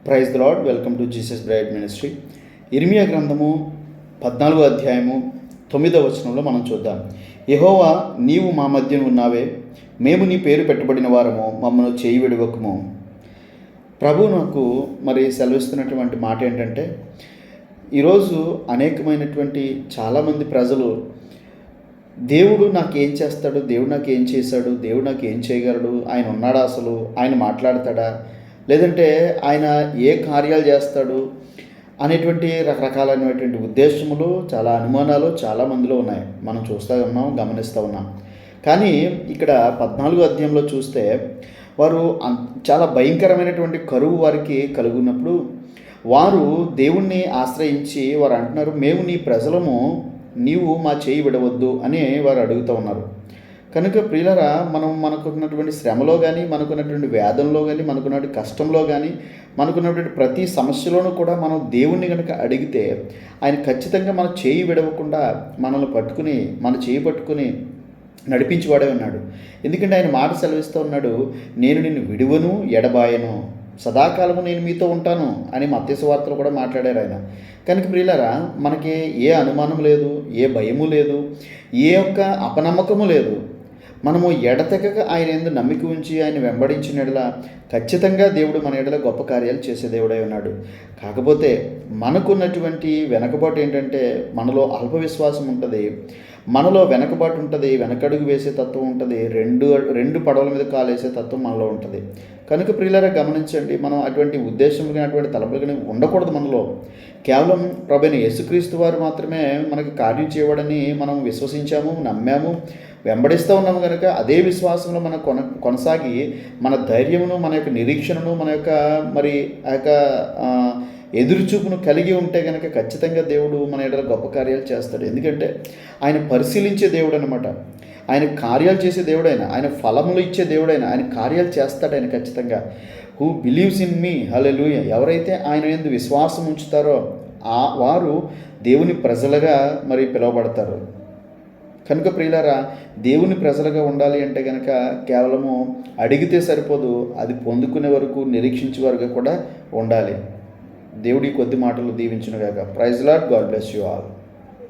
Praise the lord. Welcome to Jesus bride ministry. ఇర్మియా గ్రంథము 14వ అధ్యాయము 9వ వచనంలో మనం చూద్దాం. యెహోవా, నీవు మా మధ్యన ఉన్నావే, మేము నీ పేరు పెట్టబడిన వారము, మమ్మల్ని చేయి విడవకము. ప్రభు నాకు సెలవిస్తున్నటువంటి మాట ఏంటంటే, ఈరోజు అనేకమైనటువంటి చాలామంది ప్రజలు దేవుడు నాకేం చేస్తాడు, దేవుడు నాకు ఏం చేశాడు, దేవుడు నాకు ఏం చేయగలడు, ఆయన ఉన్నాడా, అసలు ఆయన మాట్లాడతాడా, లేదంటే ఆయన ఏ కార్యాలు చేస్తాడు అనేటువంటి రకరకాలైనటువంటి ఉద్దేశములు, చాలా అనుమానాలు చాలామందిలో ఉన్నాయి. మనం చూస్తూ ఉన్నాం, గమనిస్తూ ఉన్నాం. కానీ ఇక్కడ 14వ అధ్యాయంలో చూస్తే వారు చాలా భయంకరమైనటువంటి కరువు వారికి కలుగున్నప్పుడు వారు దేవుణ్ణి ఆశ్రయించి వారు అంటున్నారు, మేము నీ ప్రజలము, నీవు మా చేయి విడవద్దు అని వారు అడుగుతూ ఉన్నారు. కనుక ప్రియులరా, మనకున్నటువంటి శ్రమలో కానీ, మనకున్నటువంటి వేదంలో కానీ, మనకున్నటువంటి కష్టంలో కానీ, మనకున్నటువంటి ప్రతి సమస్యలోనూ కూడా మనం దేవుణ్ణి కనుక అడిగితే ఆయన ఖచ్చితంగా మన చేయి విడవకుండా మనల్ని పట్టుకుని, మన చేయి పట్టుకుని నడిపించేవాడే ఉన్నాడు. ఎందుకంటే ఆయన మాట సెలవిస్తూ ఉన్నాడు, నేను నిన్ను విడువను, ఎడబాయను, సదాకాలము నేను మీతో ఉంటాను అని మత్తయి సువార్తలో కూడా మాట్లాడారు ఆయన. కనుక ప్రియులారా, మనకి ఏ అనుమానం లేదు, ఏ భయము లేదు, ఏ ఒక్క అపనమ్మకము లేదు. మనము ఎడతెగక ఆయన యందు నమ్మిక ఉంచి ఆయన వెంబడించిన ఎడల ఖచ్చితంగా దేవుడు మన ఎడల గొప్ప కార్యాలు చేసే దేవుడై ఉన్నాడు. కాకపోతే మనకున్నటువంటి వెనకబాటు ఏంటంటే, మనలో అల్ప విశ్వాసం ఉంటుంది, మనలో వెనకబాటు ఉంటుంది, వెనకడుగు వేసే తత్వం ఉంటుంది, రెండు పడవల మీద కాలేసే తత్వం మనలో ఉంటుంది. కనుక ప్రియులారా, గమనించండి, మనం అటువంటి ఉద్దేశములు కానీ అటువంటి తలపులు కానీ ఉండకూడదు మనలో. కేవలం ప్రభువైన యేసుక్రీస్తు వారు మాత్రమే మనకి కార్యం చేయవాడని మనం విశ్వసించాము, నమ్మాము, వెంబడిస్తూ ఉన్నాము. కనుక అదే విశ్వాసంలో మనం కొనసాగి మన ధైర్యమును, మన యొక్క నిరీక్షణను, మన యొక్క ఆ యొక్క ఎదురుచూపును కలిగి ఉంటే కనుక ఖచ్చితంగా దేవుడు మన ఎడల గొప్ప కార్యాలు చేస్తాడు. ఎందుకంటే ఆయన పరిశీలించే దేవుడు అనమాట. ఆయన కార్యాలు చేసే దేవుడైన, ఆయన ఫలములు ఇచ్చే దేవుడైన, ఆయన కార్యాలు చేస్తాడు ఆయన ఖచ్చితంగా. హూ బిలీవ్స్ ఇన్ మీ, హల్లెలూయా. ఎవరైతే ఆయన యందు విశ్వాసం ఉంచుతారో వారు దేవుని ప్రజలుగా పిలువబడతారు. కనుక ప్రియులారా, దేవుని ప్రజలుగా ఉండాలి అంటే కనుక కేవలము అడిగితే సరిపోదు, అది పొందుకునే వరకు, నిరీక్షించే వరకు కూడా ఉండాలి. దేవుడి కొద్ది మాటలు దీవించునుగాక. Praise lord. God bless you all.